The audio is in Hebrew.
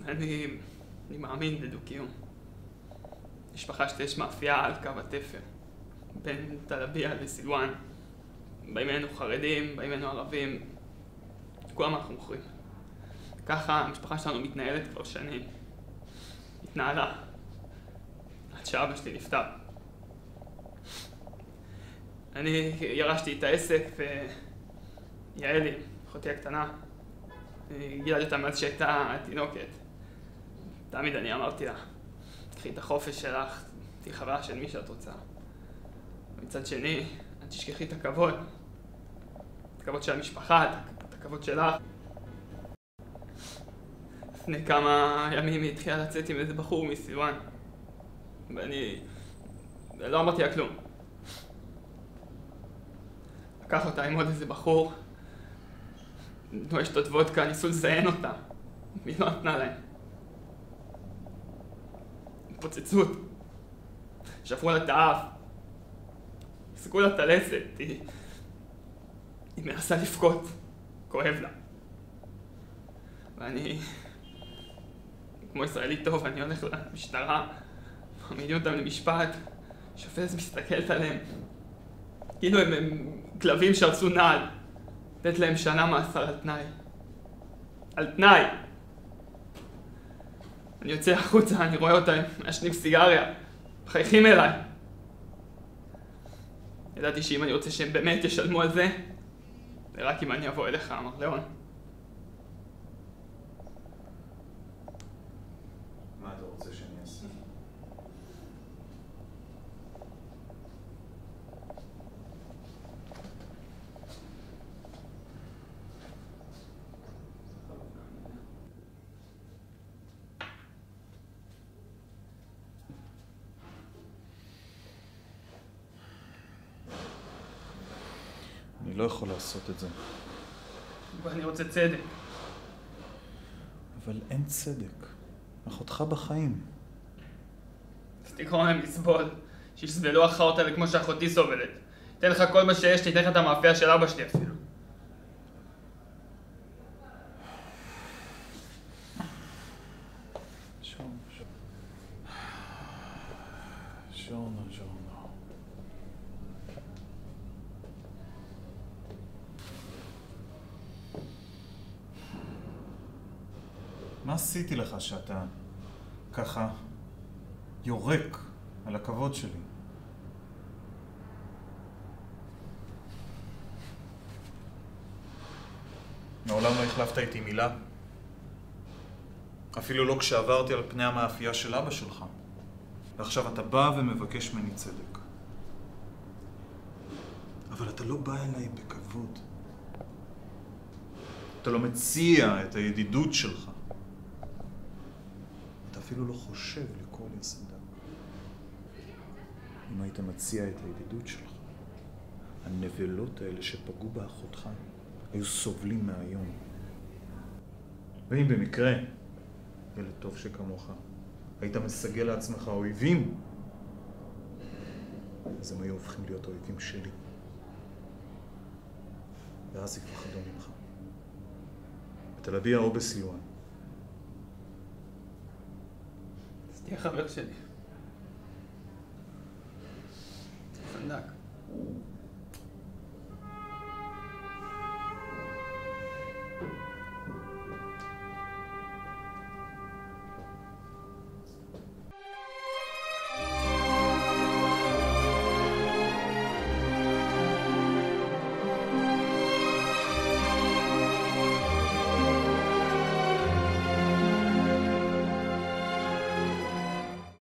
אני מאמין בדו-קיום. משפחה שלי יש מאפייה על קו התפר, בין טלביה לסילואן. באים אלינו חרדים, באים אלינו ערבים, כולם אנחנו מוכרים. ככה המשפחה שלנו מתנהלת כבר שנים. התנהלה. עד שאבא שלי נפטר. אני ירשתי את העסק ויעלי, אחותי הקטנה, גידלתי אותה מאז שהייתה תינוקת. תמיד אני אמרתי לה, תקחי את החופש שלך, תהיי חברה של מי שאת רוצה. ומצד שני, אל תשכחי את הכבוד. את הכבוד של המשפחה, את הכבוד שלך. לפני כמה ימים היא התחילה לצאת עם איזה בחור מסילואן. ואני לא אמרתי לה כלום. לקח אותה עם עוד איזה בחור. נתנו לשתות וודקה, ניסו לזיין אותה. מי לא נתנה להם. פוצצות. שפרו לה את האף. הסגרו לה את הלסת. היא מנסה לבכות. כואב לה. ואני, כמו ישראלי טוב, אני הולך למשטרה, מעמידים אותם למשפט, שופטת מסתכלת עליהם. כאילו הם כלבים שעשו נעל. לתת להם שנה מאסר על תנאי. על תנאי! אני יוצא החוצה, אני רואה אותם, מעשנים סיגריה, מחייכים אליי. ידעתי שאם אני רוצה שהם באמת ישלמו על זה, זה רק אם אני אבוא אליך, אמר ליאון. מה אתה רוצה שאני אעשה? אני לא יכול לעשות את זה. ואני רוצה צדק. אבל אין צדק. אחותך בחיים. אז תגרום להם לסבול, שיסבלו החאות האלה כמו שאחותי סובלת. אתן לך כל מה שיש, תיתן לך את המאפייה של אבא שלי אפילו. ז'ורנו. מה עשיתי לך שאתה ככה יורק על הכבוד שלי? מעולם לא החלפת איתי מילה. אפילו לא כשעברתי על פני המאפייה של אבא שלך. ועכשיו אתה בא ומבקש ממני צדק. אבל אתה לא בא אליי בכבוד. אתה לא מציע את הידידות שלך. אתה אפילו לא חושב לקרוא לי סנדק. אם היית מציע את הידידות שלך, הנבלות האלה שפגעו באחותך היו סובלים מהיום. ואם במקרה, ילד טוב שכמוך, היית מסגל לעצמך אויבים, אז הם היו הופכים להיות אויבים שלי. ואז יפחדו ממך. בתל-אביב או בסילואן. אז תהיה חבר שלי. סנדק.